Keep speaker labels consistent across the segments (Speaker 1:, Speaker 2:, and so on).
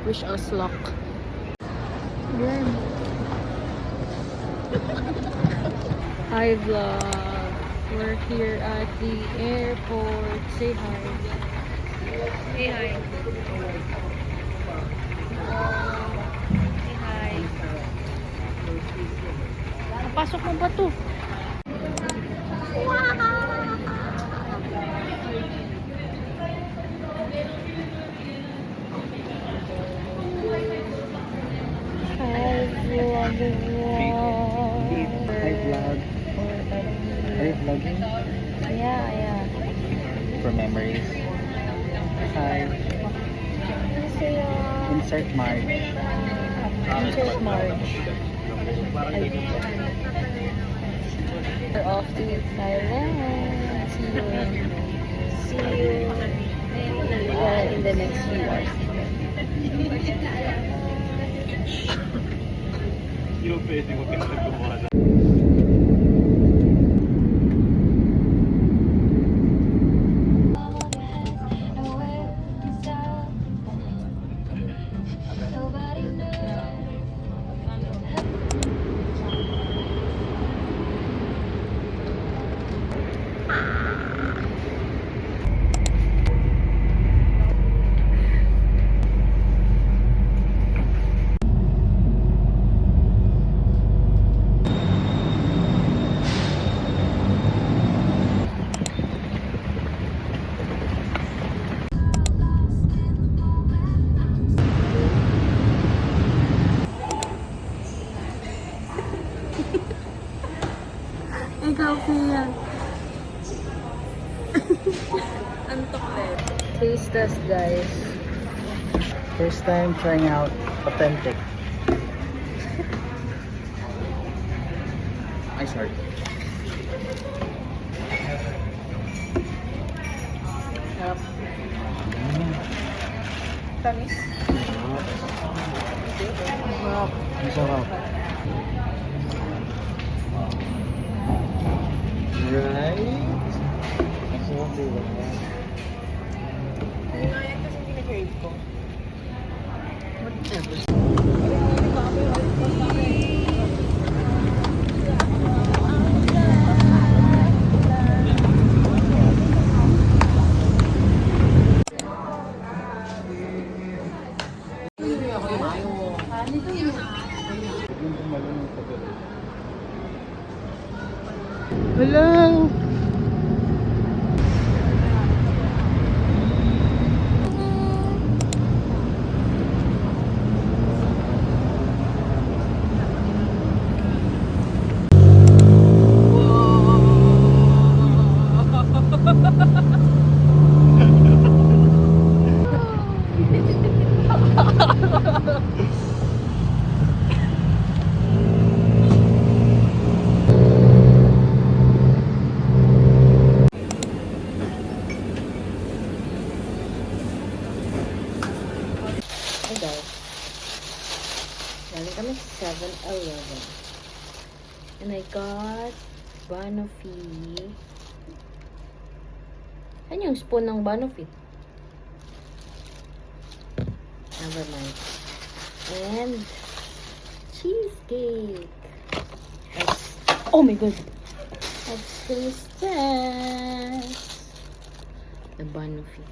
Speaker 1: Wish us luck. Yan. Hi vlog. We're here at the airport. Say hi. Say hi. Say hi. Napasok mo ba to?
Speaker 2: Hi vlog. Are you vlogging?
Speaker 1: Yeah.
Speaker 2: For memories. Hi. Insert March.
Speaker 1: Insert March. We're off to Thailand. See you in the next few hours.
Speaker 2: Yung pwede mo pinagagawa na.
Speaker 1: Ikaw kaya. Antok na. Taste test, guys.
Speaker 2: First time trying out authentic. Ay, sorry.
Speaker 1: Sarap. Tamis. Sarap.
Speaker 2: Ang sarap. Right? Ang sarap, diba?
Speaker 1: Ngayon kasi pinag-crave ko. Whatever. Hello. Hey guys, galing kami sa 7-Eleven and I got Banoffee. Ano yung spoon ng Banoffee? Never mind. And cheesecake. Oh my god! Let's taste test the Banoffee.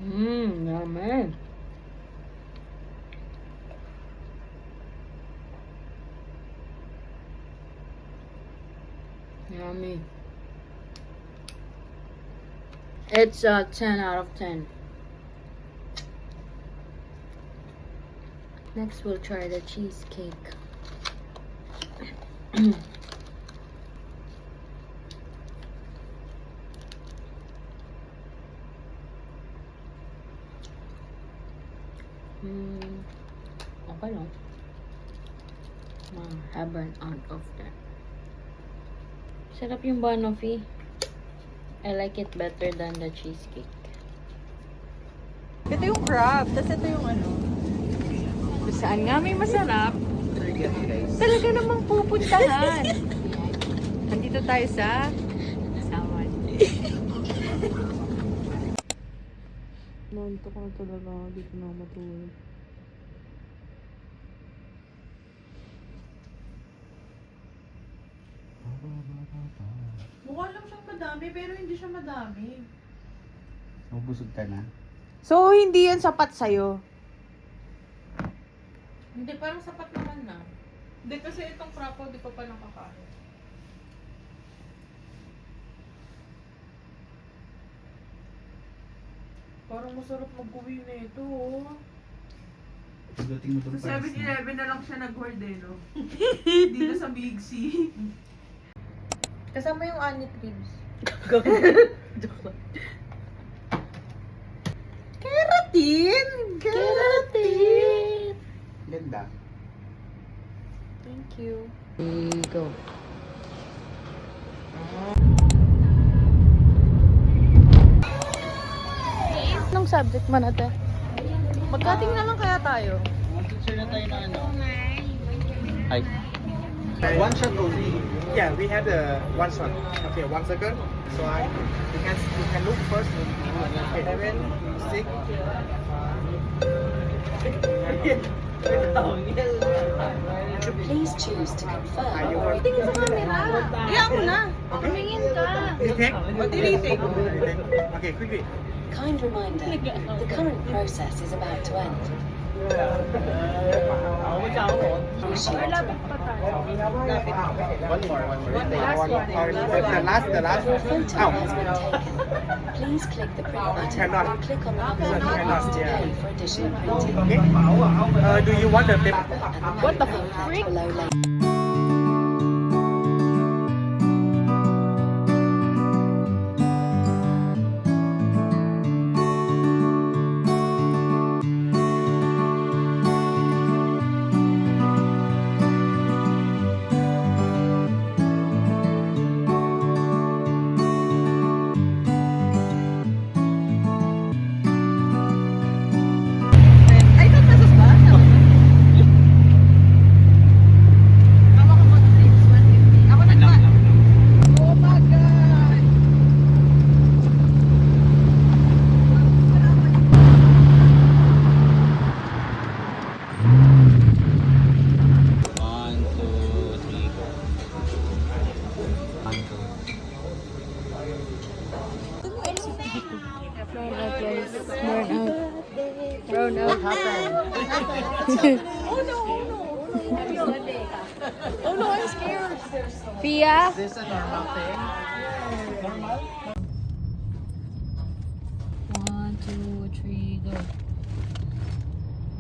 Speaker 1: Yummy. Yummy. It's a 10 out of 10. Next, we'll try the cheesecake. Okay lang. Have an out of 10. Sarap yung Banoffee. I like it better than the cheesecake.
Speaker 2: Ito yung crab, tapos ito yung ano.
Speaker 3: Saan nga may masarap? Talaga namang pupuntahan. Nandito tayo sa Sawan.
Speaker 2: Nanto ko na talaga, di ko na matulog. Mukha lang siyang madami, pero hindi siya madami.
Speaker 4: Mabusog ka na.
Speaker 2: So, hindi yan sapat sa'yo?
Speaker 3: Hindi, parang sapat naman na. Hindi, kasi itong krapo, di pa pa nakakain.
Speaker 2: Parang masarap mag-uwi na ito, oh.
Speaker 4: Pagdating mo itong
Speaker 2: Sa
Speaker 4: Paris
Speaker 2: 7-Eleven na lang siya nag-hoard eh, no? Dito sa Big C. Kasama yung onion ribs. Joke lang. Keratin! Keratin!
Speaker 4: Ganda.
Speaker 2: Thank you.
Speaker 1: Go.
Speaker 2: Anong subject man natin? Magkating na lang kaya tayo.
Speaker 4: Teacher na tayo na ano. Hi. One shot only.
Speaker 5: Yeah, we had a one shot. Okay, 1 second. So you can look first. Okay, 7, 6.
Speaker 6: Please choose to confirm.
Speaker 5: Are you working?
Speaker 2: Tingin sa camera. Iyak mo na. Tumingin ka.
Speaker 5: Retake?
Speaker 2: Retake.
Speaker 5: Okay, quickly.
Speaker 6: Kind reminder, the current process is about to end. Appreciate it.
Speaker 5: One more.
Speaker 2: Last one.
Speaker 5: The last.
Speaker 6: Your photo
Speaker 5: Ow.
Speaker 6: has been taken. Please click the print button
Speaker 5: Cannot.
Speaker 6: or click on the other
Speaker 5: Cannot,
Speaker 6: buttons to
Speaker 5: yeah.
Speaker 6: pay for additional printing.
Speaker 5: Okay. Do you want the paper?
Speaker 6: And what the freak? Below later.
Speaker 2: Ay, nagpasas ba? Tawa ka mo ng 150. Ako nagpa. Oh my God!
Speaker 4: One, two, three, go. One, two.
Speaker 1: Brown out.
Speaker 2: Oh no, I'm scared.
Speaker 1: Fia?
Speaker 4: Is this a normal thing? Normal?
Speaker 1: 1, 2, 3, go.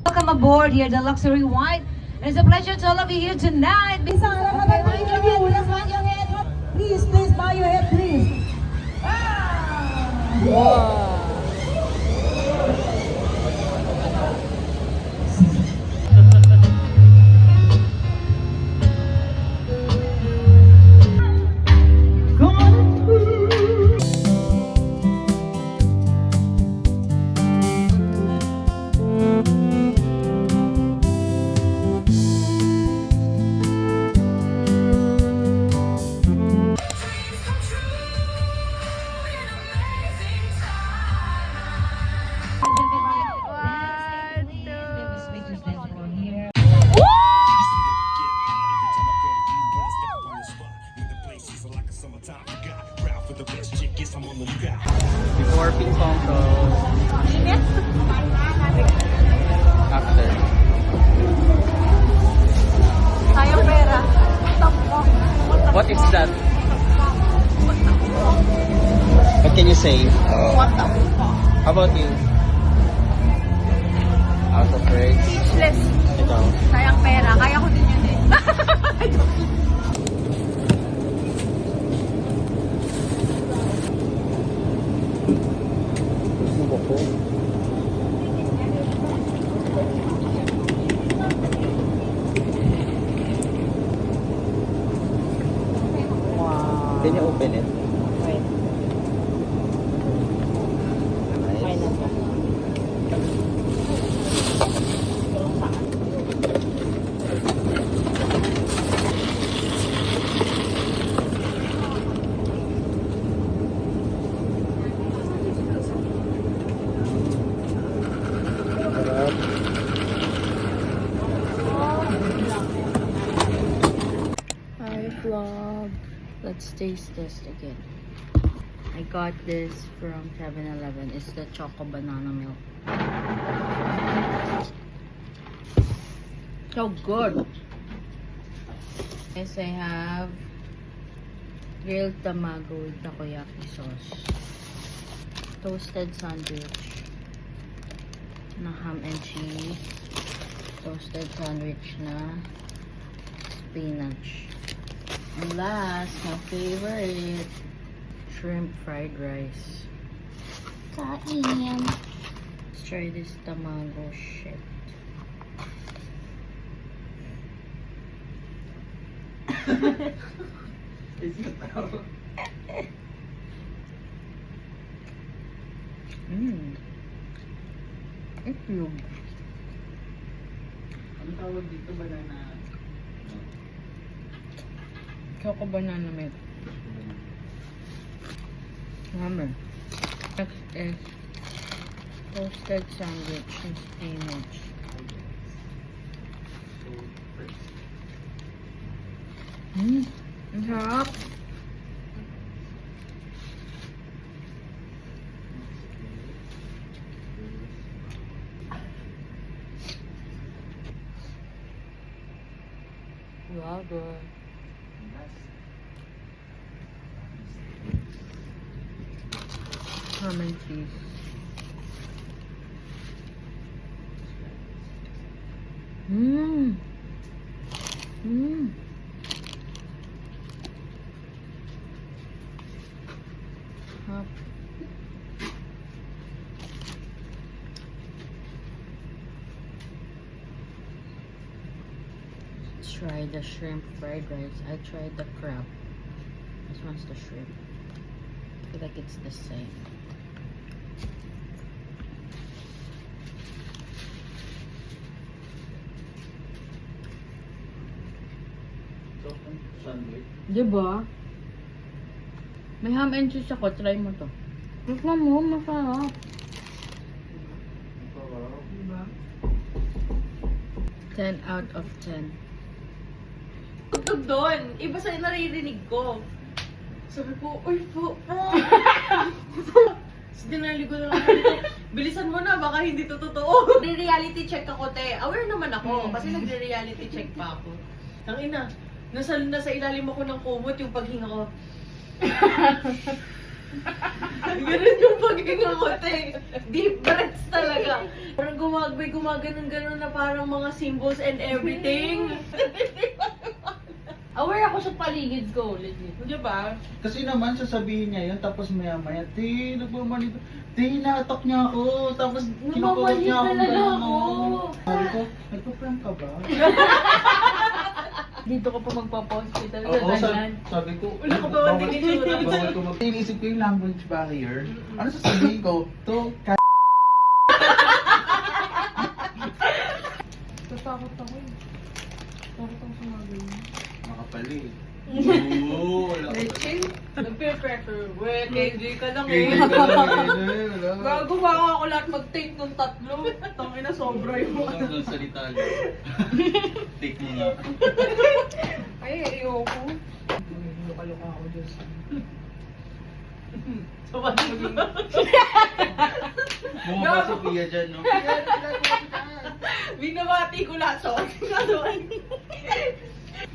Speaker 7: Welcome aboard here, the Luxury White. It's a pleasure to all of you here tonight. Please bow your head. Please bow your head, please.
Speaker 4: Before ping pong goes. After.
Speaker 2: Sayang pera.
Speaker 4: What is that? What can you say?
Speaker 2: What the
Speaker 4: How about you? Out of words.
Speaker 2: Speechless.
Speaker 4: Ikaw.
Speaker 2: Sayang pera. Kaya ko din yun eh.
Speaker 4: Can you open it?
Speaker 2: Wait.
Speaker 4: Nice.
Speaker 1: vlog. Let's taste test again. I got this from 7-Eleven. It's the Choco Banana Milk. So good. Yes, I have grilled tamago with takoyaki sauce. Toasted sandwich na ham and cheese. Toasted sandwich na spinach. And last, my favorite, shrimp fried rice. Kain. Let's try this tamago shit. Itlog.
Speaker 4: Ano tawag dito? Banana?
Speaker 1: Choco banana milk. Ramen. Next is toasted sandwich and spinach. Ang sarap. Lager. Ham and cheese. Hop. Let's try the shrimp fried rice. I tried the crab. This one's the shrimp. I feel like it's the same.
Speaker 4: Sandwich.
Speaker 1: Diba? May ham and cheese ako. Try mo to. Tignan mo, masarap.
Speaker 3: Diba?
Speaker 1: 10 out of 10.
Speaker 2: Tugtog doon. Iba sa naririnig ko. Sabi ko, uy po. Dinali ko na lang. Bilisan mo na, baka hindi to totoo. Nagre-reality check ako, te. Aware naman ako, kasi nagre-reality check pa ako. Tangina, nasa ilalim ako ng kumot yung paghinga ko. Ganun yung paghinga ko, te. Deep breaths talaga. Parang gumaganon-ganon na parang mga symbols and everything. Aware ako sa paligid ko, legit.
Speaker 3: Di ba?
Speaker 4: Kasi naman sasabihin niya yun, tapos maya-maya, Te, nagmamanito. Te, hinatok niya ako. Tapos kinukulot niya ako.
Speaker 2: Nagmamanito talaga ako.
Speaker 4: Sabi ko, nagpa-prank ka ba?
Speaker 1: Dito ko pa magpa-hospital sa
Speaker 4: Oo,
Speaker 1: Thailand.
Speaker 4: sabi ko,
Speaker 2: Wala ka ba
Speaker 4: bawal-
Speaker 2: tinitsura?
Speaker 4: bawal ko mag- Inisip ko yung language barrier. Ano sasabihin ko? To,
Speaker 3: Tatakot ako eh. Takot ako sumagay.
Speaker 4: makapali. Oo, wala ka.
Speaker 3: Chill.
Speaker 2: Nagpe-pressure. Weh, KJ ka lang eh.
Speaker 4: Kaya ka lang, wala.
Speaker 3: Gago ba ako lahat mag-take ng tatlo? Tangina, sobra yung
Speaker 4: Wala kang salita lang. Take mo nga.
Speaker 3: Ay, ayoko. Luka-luka ako dyan sa...
Speaker 2: Sabat mo din.
Speaker 4: Bumaba si Pia dyan, no?
Speaker 2: Binabati ko lahat sa akin.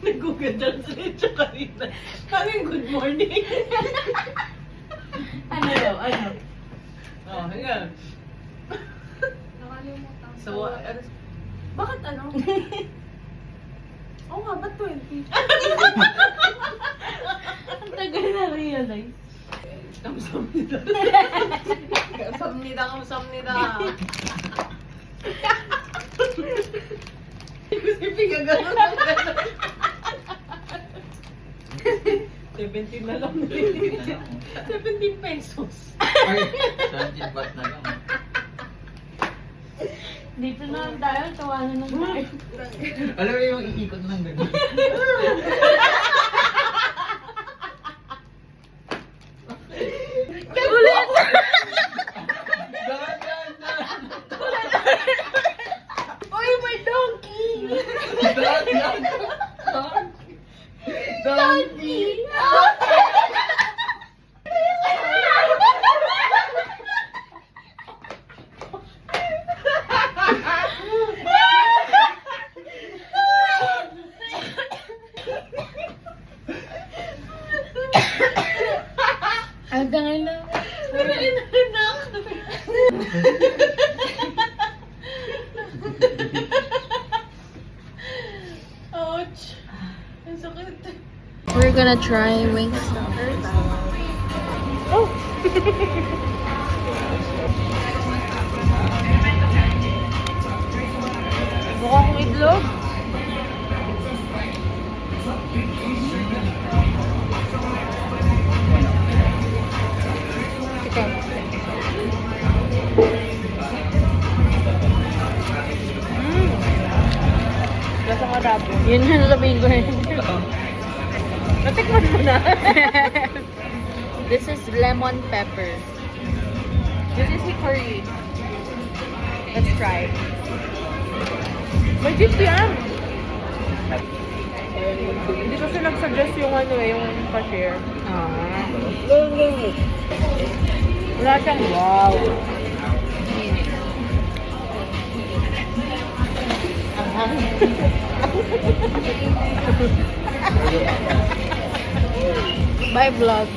Speaker 2: Nag-google translate siya kanina. Kaming good morning.
Speaker 1: Ano daw? Ano?
Speaker 2: Oh, hanggang.
Speaker 3: Nakalimutan ko.
Speaker 2: So, bakit ano? Oo nga, ba't 20?
Speaker 1: Ang tagal na realize.
Speaker 2: Kamsamnida. Kamsamnida. Kasi pinagano'n ang gano'n. 17 na lang. 17 pesos.
Speaker 4: Ay, 17 baht na lang.
Speaker 1: Dito na lang tayo. Tawanan ng tayo.
Speaker 4: Alam mo yung iikot ng ganun.
Speaker 1: Ulit!
Speaker 2: Oy, my donkey!
Speaker 4: Donkey!
Speaker 1: Hanggang ngayon.
Speaker 2: Ouch! Ang sakit.
Speaker 1: We're gonna try Wingstop.
Speaker 3: Mukha akong itlog. Lasa nga rabo.
Speaker 1: Yun na sabihin ko rin.
Speaker 3: Natikman mo na.
Speaker 1: This is lemon pepper.
Speaker 3: This is hickory. Let's try. May gift yan. Hindi kasi nag-suggest yung ano eh, yung cashier. Wala siyang wow.
Speaker 1: Bye vlog.